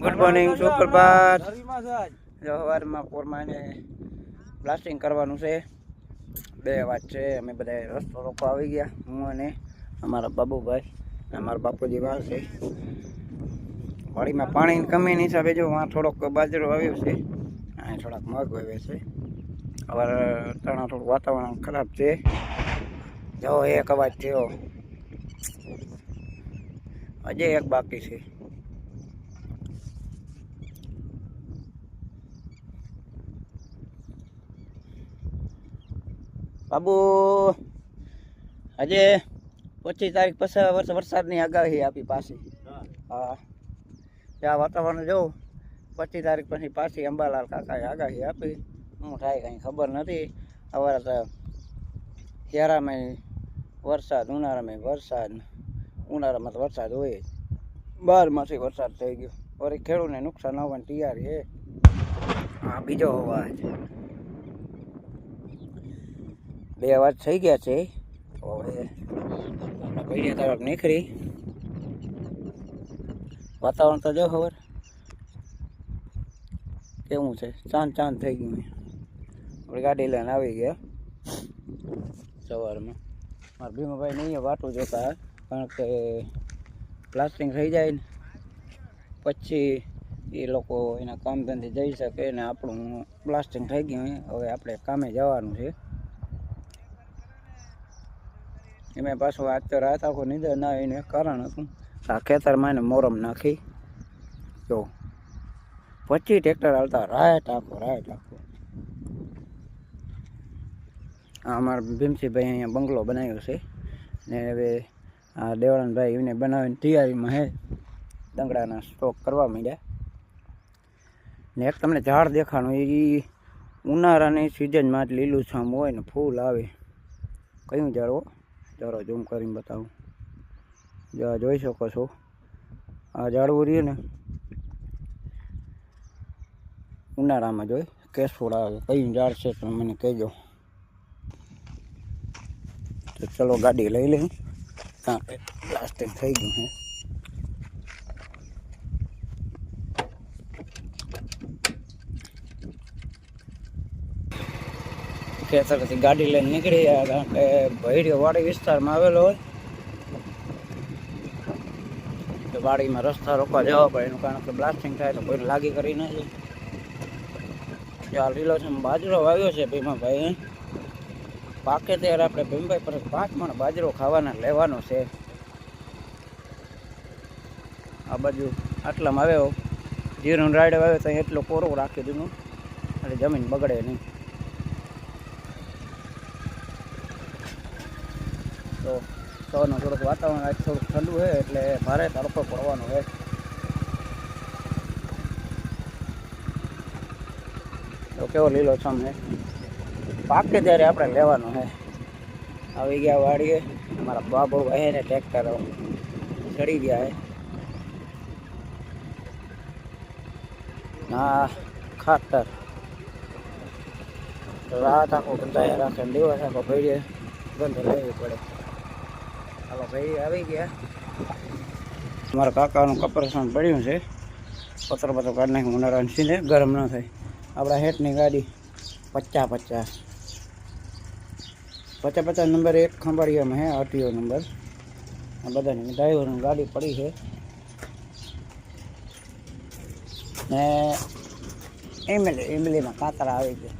Good morning, સુપ્રભાત. જો સવારમાં પોરમાને પ્લાસ્ટિંગ કરવાનું છે. 2 વાત છે. અમે બધા રસ્તો રોકો આવી ગયા, હું અને અમારા બાબુભાઈ અને અમારા બાપુજી વાર છે. વાડીમાં પાણીની કમીની હિસાબે જો વાં થોડોક બાજરો આવ્યો છે, અહીં થોડાક મગ વાવ્યા છે. હવે તણા થોડું વાતાવરણ ખરાબ છે. જો એક અવાજ થયો, હજી એક બાકી છે. બાબુ આજે 25 તારીખ પછી વરસાદની આગાહી આપી પાછી. હા, ત્યાં વાતાવરણ જોઉં 25 તારીખ પછી પાછી અંબાલાલ કાકાએ આગાહી આપી. શું થાય કંઈ ખબર નથી. હવે તો શિયાળામાં વરસાદ, ઉનાળામાં વરસાદ, ઉનાળામાં તો વરસાદ હોય જ. 12માંથી વરસાદ થઈ ગયો. વળી ખેડૂતને નુકસાન આવવાની તૈયારી છે. હા, બીજો અવાજ. 2 અવાજ થઈ ગયા છે. હવે પૈડિયા તરફ નીકળી. વાતાવરણ તો જો ખબર કેવું છે, ચાંદ ચાંદ થઈ ગયું. આપણે ગાડી લઈને આવી ગયા સવારમાં. મારા ભીમાભાઈ નહીં વાટું જોતા, કારણ કે પ્લાસ્ટિંગ થઈ જાય ને પછી એ લોકો એના કામ ધંધે જઈ શકે ને આપણું પ્લાસ્ટિંગ થઈ ગયું. હવે આપણે કામે જવાનું છે. એમાં પાછું આજ તો રાત આખો નીંદર ના એને કારણ હતું આ ખેતરમાં એને મોરમ નાખી. જો 25 ટ્રેક્ટર હાલતા રાત આખો. અમારા ભીમસીભાઈ અહીંયા બંગલો બનાવ્યો છે ને હવે આ દેવાળાનભાઈ એને બનાવીને તૈયારીમાં હે. દંગડાના સ્ટોક કરવા માંડ્યા. ને એક તમને ઝાડ દેખાણું, એ ઉનાળાની સિઝનમાં જ લીલુંછમ હોય ને ફૂલ આવે. કયું ઝાડ હો? ચાલો ઝૂમ કરીને બતાવું. જો જોઈ શકો છો, આ ઝાડવું રહ્યું ને ઉનાળામાં જોઈ કેસફૂળ આવે. કયું ઝાડ છે તમે મને કહેજો. તો ચલો ગાડી લઈ લઉં, કારણ કે પ્લાસ્ટિક થઈ ગયું છે. ખેતરથી ગાડી લઈને નીકળી ગયા, કારણ કે ભૈડિયો વાડી વિસ્તારમાં આવેલો હોય તો વાડીમાં રસ્તા રોકવા જવા પડે. એનું કારણ કે બ્લાસ્ટિંગ થાય તો કોઈ લાગી કરી ના જાય. જ્યાં લીલો છે બાજરો વાવ્યો છે ભીમાભાઈ, પાકે ત્યારે આપણે ભીમભાઈ પર 5 મણ બાજરો ખાવાના લેવાનો છે. આ બાજુ આટલામાં આવ્યો જીરું રાયડે વાવ્યો તો એટલું કોરું રાખી દીધું એટલે જમીન બગડે નહીં. તો સવારનું થોડુંક વાતાવરણ આજ થોડુંક ઠંડુ છે એટલે ભારે તડકો પડવાનો છે. તો કેવો લીલો છમ છે, પાકે ત્યારે આપણે લેવાનું છે. આવી ગયા વાડીએ. અમારા બાબુભાઈ ને ટ્રેક્ટર ચડી ગયા છે. ના ખાતર રાત આખો ગંધાયા રાખે, દિવસ આખો ભેડીએ ગંધ લેવી પડે. હાલો ભાઈ આવી ગયા. અમારા કાકાનું કપરસાન પડ્યું છે. પત્ર કાઢી નાખ્યું ઉનાળાની સીને ગરમ ન થાય. આપણા હેઠની ગાડી 50 નંબર 1 ખંભાળિયામાં હે, આરટીઓ નંબર. આ બધાની ડ્રાઈવરની ગાડી પડી છે ને ઇમલીમાં કાતરા આવી ગયા.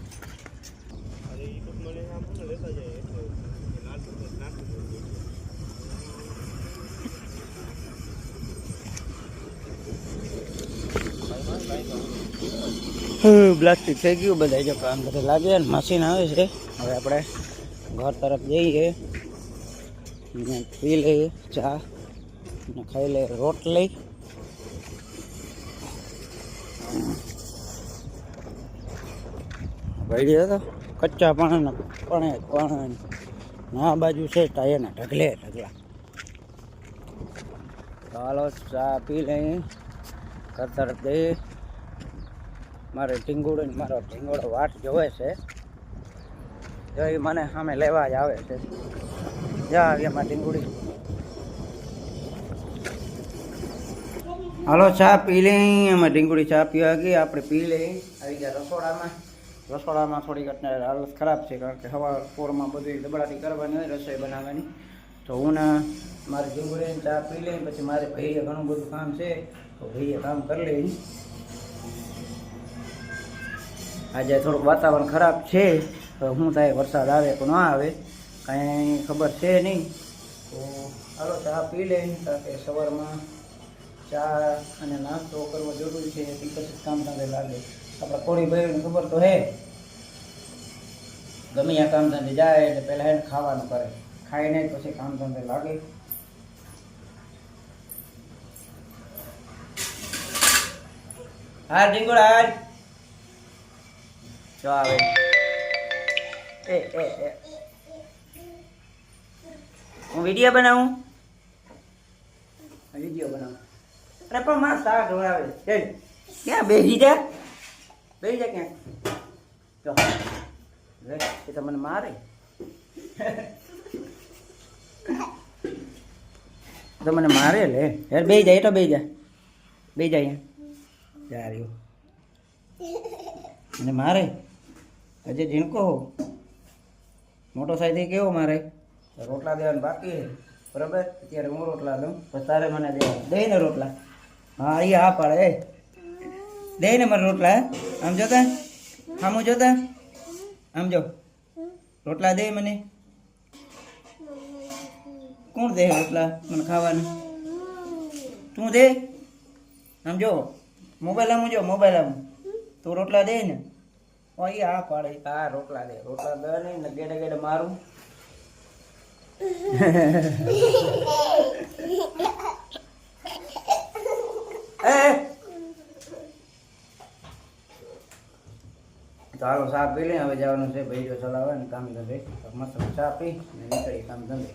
પ્લાસ્ટિક થઈ ગયું બધા. જો કામ બધે લાગે ને મશીન આવે છે. હવે આપણે ઘર તરફ જઈએ, પી લઈએ ચા ને ખાઈ લઈએ રોટલી. ભાઈ તો કચ્ચા પાણી ના બાજુ છે ટાયરના ઢગલા. ચાલો ચા પી લઈએ, ઘર તરફ જઈએ. મારો ઢીંગોળો વાટ જોવે છે. જો એ મને સામે લેવા જ આવે છે. જા આવી એમાં ઢીંગુડી. હાલો ચા પી લઈ. અમે ઢીંગુડી ચા પીવા ગઈ, આપણે પી લઈ. આવી ગયા રસોડામાં થોડીક અત્યારે હાલત ખરાબ છે, કારણ કે હવા પોરમાં બધી દબડાટી કરવાની હોય, રસોઈ બનાવવાની. તો હું ને મારી ઢીંગુડીને ચા પી લઈ, પછી મારે ભાઈએ ઘણું બધું કામ છે, તો ભાઈએ કામ કરી લઈ. આજે થોડુંક વાતાવરણ ખરાબ છે, તો શું થાય, વરસાદ આવે કે ન આવે કાંઈ ખબર છે નહીં. તો હાલો ચા પી લઈ, કારણ કે સવારમાં ચા અને નાસ્તો કરવો જરૂરી છે, એ પછી કામ ધંધે લાગે. આપણા કોળી ભાઈને ખબર તો હે, ગમે આ કામ ધંધે જાય એટલે પહેલાં એને ખાવાનું કરે, ખાઈને પછી કામ ધંધે લાગે. હા ઢીંગુડા હાલ જો આવે. એ હું વિડીયો બનાવું. અરે પણ મારા શાક ઢોળાવે ક્યાં બેસી જા ક્યાં જો એ તો મને મારે લે યાર. બે જાય તો બે જાય યાર, મને મારે હજી ઝીણકો મોટો સાઈઝ કેવો મારે. રોટલા દેવાનું બાકી છે, બરાબર. અત્યારે હું રોટલા દઉં, પછી તારે મને દેવા દે ને રોટલા. હા એ હા પાડે, દે ને મારે રોટલા. આમ જોતા, આમ જોતા, આમ જો રોટલા દે મને. કોણ દે રોટલા મને ખાવાનું? તું દે. આમ જો મોબાઈલ આમ જો, મોબાઈલ આમ તું રોટલા દે ને. એ હા પાડે, હા રોટલા દે. રોટલા દે ને ગેડે ગેડે મારું. તો હાલો ચા પી લે. હવે જવાનું છે ભાઈ જો ચલાવે ને કામ ધંધે. મસ્ત ચા પી ને નીકળી કામ ધંધે.